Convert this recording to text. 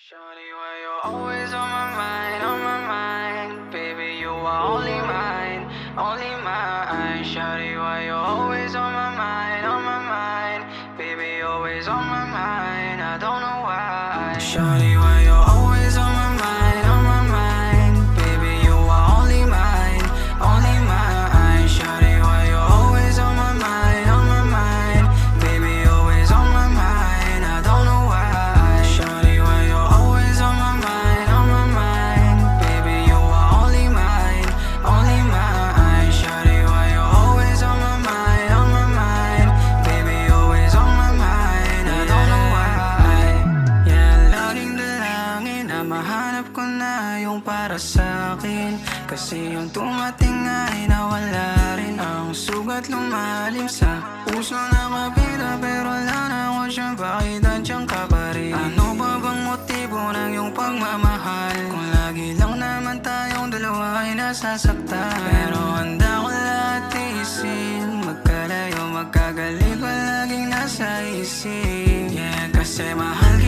Shawty, why you always on my mind, on my mind? Baby, you are only mine, only mine. Shawty, why you always on my mind, on my mind? Baby, always on my mind, I don't know why. Shawty, why you always on my mind, on my mind? Baby, you are only mine, only mine. Shawty, why you always on my mind, on my mind? Baby, always on my mind, I don't know why. Shawty, why you always on my mind, on my mind? Baby, you are only mine, only mine. Shawty, why you always on my mind, on my mind? Baby, always on my mind, I don't know why. Yeah, laging dalangin na mahanap ko na yung para sa'kin. Kasi yung tumating ay nawala rin. Ang sugat lumalim sa puso na kapita, pero wala na ako siyang pakita, diyan ka pa rin. Ano ba bang motibo ng iyong pagmamahal? Kung lagi lang naman tayong dalawa ay nasasaktan. Pero handa ko lahat tiisin, magkalayo, magkagalit, palaging nasa isip. Yeah, kasi mahal